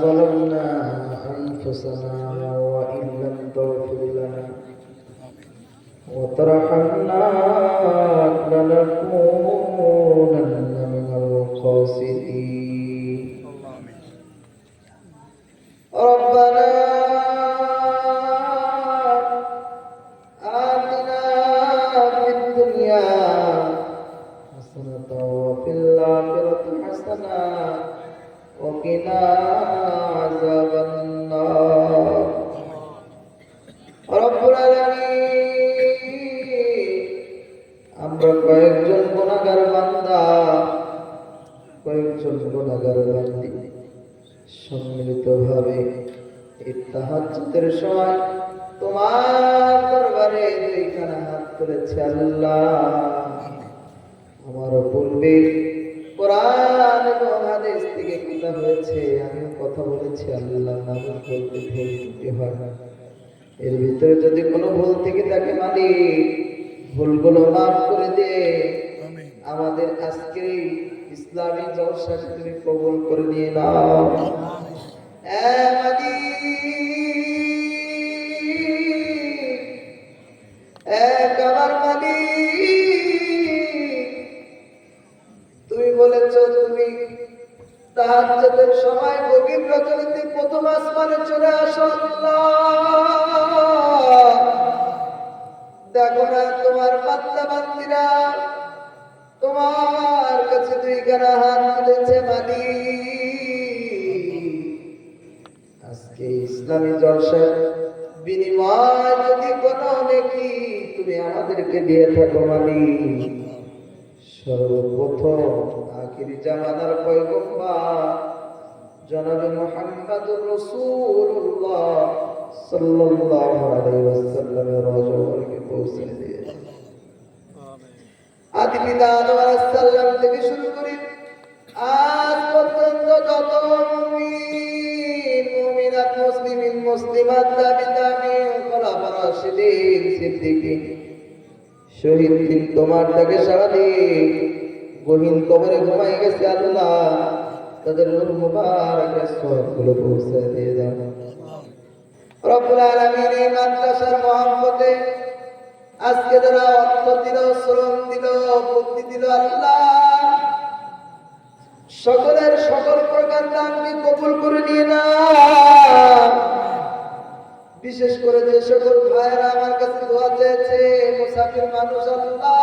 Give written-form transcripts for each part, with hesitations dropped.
ظلمنا أنفسنا وإن لم تغفر لنا وترحمنا لنكونن من الخاسرين. ربنا آتنا في الدنيا حسنة وفي الآخرة حسنة وقنا عذاب النار. রব্বুল আলামিন, আমরা কয়েকজন গুনাহগার বান্দা, কয়েকজন গুনাহগার বান্দি সম্মিলিতভাবে এই তাহাজ্জুদের সময় তোমার দরবারে দুইখানা হাত তুলেছি। আল্লাহ, আমার পূর্বে কোরআন এবং হাদিস থেকে কথা হয়েছে, আমিও কথা বলেছি। আল্লাহ, নামাজ বলতে ভুল ত্রুটি হয় না, এর ভিতরে যদি কোনো ভুল থেকে থাকে মালিক, ভুলগুলো মাফ করে দে। আমাদের আজকের ইসলামী জলসাকে তুমি কবুল করে নিয়ে নাও। আমার মালিক, তুমি বলেছো তুমি তাহাজ্জুদের সময় গভীর রজনীতে প্রথম আসমানে চলে আসো। আল্লাহ, দেখো না তোমার বান্দা বান্দীরা তোমার কাছে দুইখানা হাত তুলেছে। মালিক, আজকে ইসলামী জলসার বিনিময় যদি কোনো নেকি তুমি আমাদেরকে দিয়ে থাকো মালিক, সর্বপ্রথম আখির জামানার পয়গম্বর জনাবে মুহাম্মদুর রাসূলুল্লাহ সাল্লাল্লাহু আলাইহি ওয়াসাল্লামের রওজাকে পৌঁছে দিয়ে আদি পিতা আদম আলাইহিস সালাম থেকে শুরু করে আজ পর্যন্ত যত মুমিন মুমিনাত মুসলিমিন মুসলিমাত তাবিঈন খোলাফা রাশিদিন সিদ্দিকিন শহীদ দিন তোমার ডাকে সাড়া দিয়ে গহীন কবরে ঘুমাই গেছে। আল্লাহ, তাদের নূর মুবারকের সওয়াবগুলো পৌঁছে দিয়ে দাও। রব্বুল আলামিন, এই মাদ্রাসার মহব্বতে আজকে যারা অর্থ দিল, শ্রম দিল, বুদ্ধি দিল, আল্লাহ সকলের সকল প্রকার দানকে কবুল করে নিয়ে নাও। বিশেষ করে যে সকল ভাইয়েরা আমার কাছে দোয়া চেয়েছে, মুসাফির মানুষ, আল্লাহ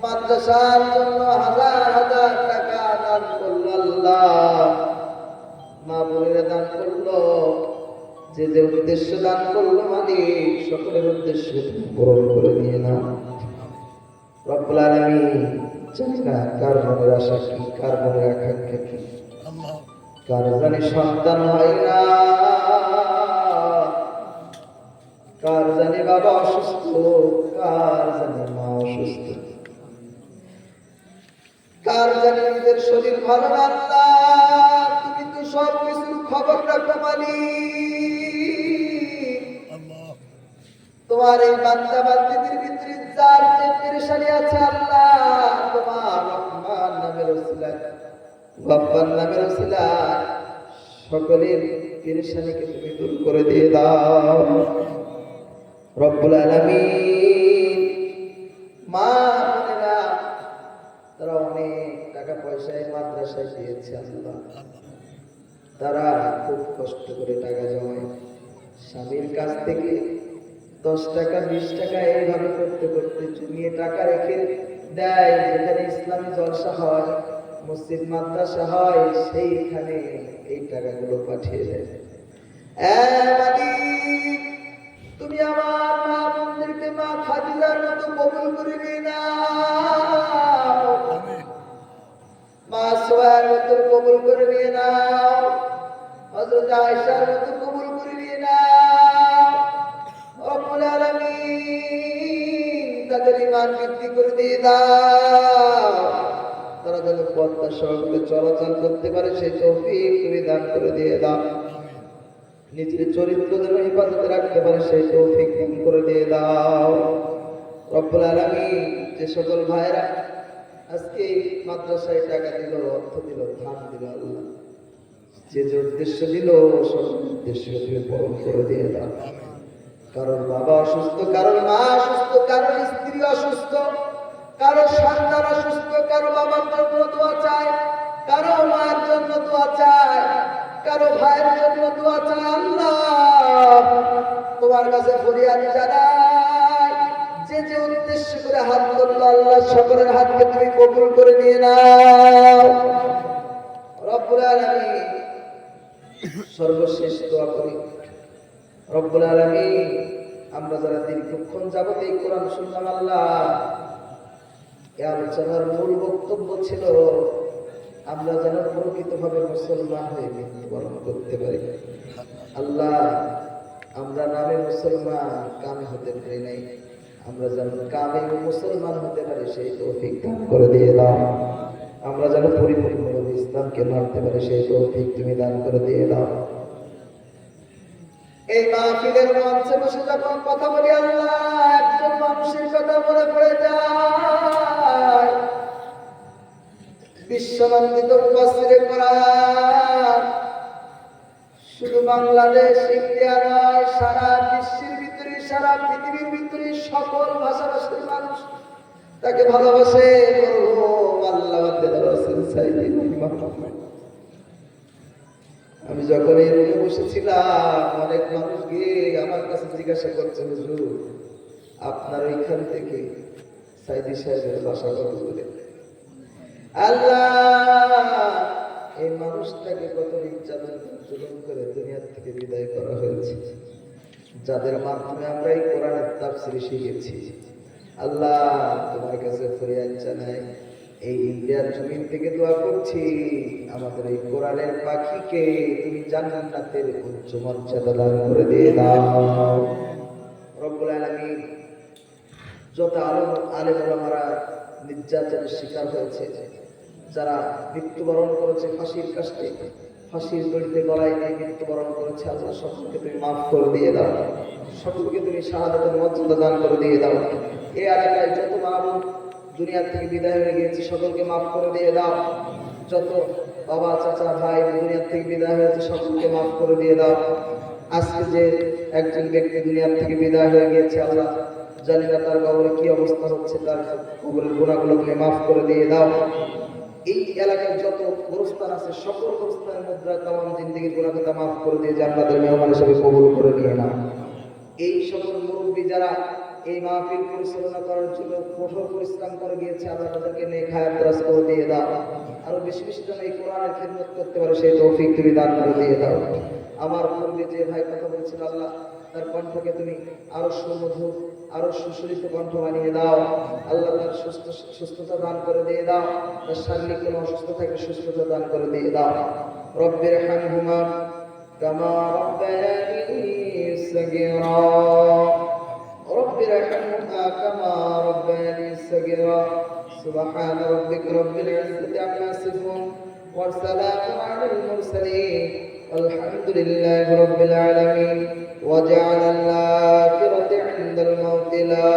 মাদ্রাসার জন্য হাজার হাজার টাকা দান করলো, আল্লাহ মা বোনেরা দান করলো, যে যে উদ্দেশ্য দান করলো মালিক সকলের উদ্দেশ্য পূরণ করে নিয়ে নাও। রব্বুল আলামিন, জানি না কার মনের আশা কি, কার মনের আকাঙ্ক্ষা কি, কার জানি সন্তান হয় না, কার জানি বাবা অসুস্থ, কার জানি মা অসুস্থ, কার জানি নিজের শরীর ভালো না। আল্লাহ, তুমি তো সব কিছুর খবর রাখো মালিক। তোমার এই বান্দা বান্দীদের ভিতরে যার যে পেরেশানি আছে, আল্লাহ তোমার রহমান নামের ওসিলায়, গফফার নামের ওসিলায় সকলের পেরেশানিকে তুমি দূর করে দিয়ে দাও। রব্বুল আলামিন, মা বোনেরা তারা অনেক টাকা পয়সায় মাদ্রাসায় দিয়েছে। আল্লাহ, তারা খুব কষ্ট করে টাকা জমায়, স্বামীর কাছ থেকে 10 টাকা 20 টাকা এইভাবে করতে করতে জমিয়ে টাকা রেখে দেয়। যেখানে ইসলামী জলসা হয়, মসজিদ মাদ্রাসা হয়, সেইখানে এই টাকাগুলো পাঠিয়ে দেয়। মালিক, তুমি আমার মা বোনদেরকে মা খাদিজার মতো কবুল করে নিয়ে নাও, মা সোয়ার মতো কবুল করে নিয়ে নাও, হযরত আয়েশার মতো কবুল করে নিয়ে নাও। রব্বুল আলামিন, তাদের ঈমান বৃদ্ধি করে দিয়ে দাও, তারা যেন পথটা সহজে চলাচল করতে পারে সেই তৌফিক তুমি দান করে দিয়ে দাও। নিজের চরিত্র যেন হেফাজতে রাখতে পারে সেই তৌফিক দান করে দিয়ে দাও। রব্বুল আলামিন, যে সকল ভাইরা আজকে মাদ্রাসায় টাকা দিল, অর্থ দিল, ধান দিল, আল্লাহ যে যে উদ্দেশ্য দিল সব উদ্দেশ্য তুমি পূরণ করে দিয়ে দাও। কারোর বাবা অসুস্থ, কারোর মা অসুস্থ, কারোর স্ত্রী অসুস্থ, কারো সন্তান অসুস্থ, কারো বাবার জন্য দোয়া চায়, কারো মায়ের জন্য দোয়া চায়, কারো ভাইয়ের জন্য দোয়া চায়। আল্লাহ তোমার কাছে ফরিয়াদ জানাই, যে যে উদ্দেশ্য করে হাত ধরলো আল্লাহ সকলের হাতকে তুমি কবুল করে নিয়ে নাও রব্বুল আলামিন। সর্বশেষ দোয়া করি রব্বুল আলামিন, আমরা যারা দীর্ঘক্ষণ যাবত এই কোরআন শুনলাম আল্লাহ, এই আলোচনার মূল বক্তব্য ছিল আমরা যেন প্রকৃতভাবে মুসলমান হয়ে মৃত্যুবরণ করতে পারি। আল্লাহ আমরা নামে মুসলমান, কামে হতে পারি নাই, আমরা যেন কামে মুসলমান হতে পারি সেই তৌফিক দান করে দিয়ে দাও। আমরা যেন পরিপূর্ণভাবে ইসলামকে মানতে পারি সেই তৌফিক তুমি দান করে দিয়ে দাও। এই মাহফিলের মঞ্চে বসে যখন কথা বলি আল্লাহ, একজন মানুষের কথা মনে পড়ে যায়, বিশ্বনন্দিত মুফাসসিরে কোরআন, শুধু বাংলাদেশ ইন্ডিয়া নয়, সারা বিশ্বের ভিতরে, সারা পৃথিবীর ভিতরে সকল ভাষাভাষীর মানুষ তাকে ভালোবাসে। আল্লাহ রাসূল সাল্লাল্লাহু। আমি যখন এই রুমে বসেছিলাম, অনেক মানুষ গিয়ে আমার কাছে জিজ্ঞাসা করছে, হুজুর আপনার ওইখান থেকে সাইদি সাহেবের বাসা কত দূরে? আল্লাহ এই মানুষটাকে কত নির্যাতন জুলুম করে দুনিয়া থেকে বিদায় করা হয়েছে, যাদের মাধ্যমে আমরা এই কোরআনের তাফসীর শিখেছি। আল্লাহ তোমার কাছে ফরিয়াদ জানাই, এই ইন্ডিয়ার জমিন থেকে দোয়া করছি, আমাদের এই কোরআনের পাখিকে তুমি জান্নাতের উচ্চ মর্যাদা দান করে দিয়ে দাও রব্বুল আলামিন। যত আলেম ওলামারা নির্যাতনের শিকার হয়েছে, যারা মৃত্যুবরণ করেছে ফাঁসির কাষ্টে, ফাঁসির দড়িতে গলায় দিয়ে মৃত্যুবরণ করেছে, আল্লাহ সকলকে তুমি মাফ করে দিয়ে দাও, সকলকে তুমি শাহাদাতের মর্যাদা দান করে দিয়ে দাও। এই এলাকায় যত মাহবুব দুনিয়া থেকে বিদায় হয়ে গিয়েছে সকলকে মাফ করে দিয়ে দাও। যত বাবা চাচা ভাই দুনিয়া থেকে বিদায় হয়েছে সকলকে মাফ করে দিয়ে দাও। আজকে যে একজন ব্যক্তি দুনিয়া থেকে বিদায় হয়ে গিয়েছে আল্লাহ জানি না তার কবরে কি অবস্থা হচ্ছে, তার কবরের গুনাহগুলো তুমি মাফ করে দিয়ে দাও। এই এলাকার যত গোরস্থান আছে সকল গোরস্থানের মধ্যে তামাম জিন্দেগির গুনাহকে মাফ করে দিয়ে জান্নাতের মেহমান হিসেবে কবুল করে নিয়ে নাও। এই সকল মুরব্বী যারা এই মাহফিল পরিচালনা করার জন্য কঠোর পরিশ্রম করে গিয়েছে, আল্লাহ তাদেরকে নেক হায়াত দারাজ করে দিয়ে দাও। আরো বেশি বেশি যেন এই কোরআনের খিদমত করতে পারে সেই তৌফিক তুমি দান করে দিয়ে দাও। আমার পূর্বে যে ভাই কথা বলছিল আল্লাহ তার কণ্ঠকে তুমি আরো সুমধুর, আরো সুশোভিত কণ্ঠ বানিয়ে দাও। আল্লাহ তার সুস্থতা দান করে দিয়ে দাও, তার শারীরিক কোনো অসুস্থ থাকলে সুস্থতা দান করে দিয়ে দাও। রব্বির হামহুমা কামা রাব্বায়ানি সাগীরা, রব্বির হামহুমা কামা রাব্বায়ানি সাগীরা। সুবহান রাব্বিকা রব্বিল ইজ্জাতি আম্মা ইয়াসিফুন ওয়া সালামুন আলাল মুরসালিন আলহামদুলিল্লাহি রাব্বিল আলামিন। وجعل الآخرة عند الموت لا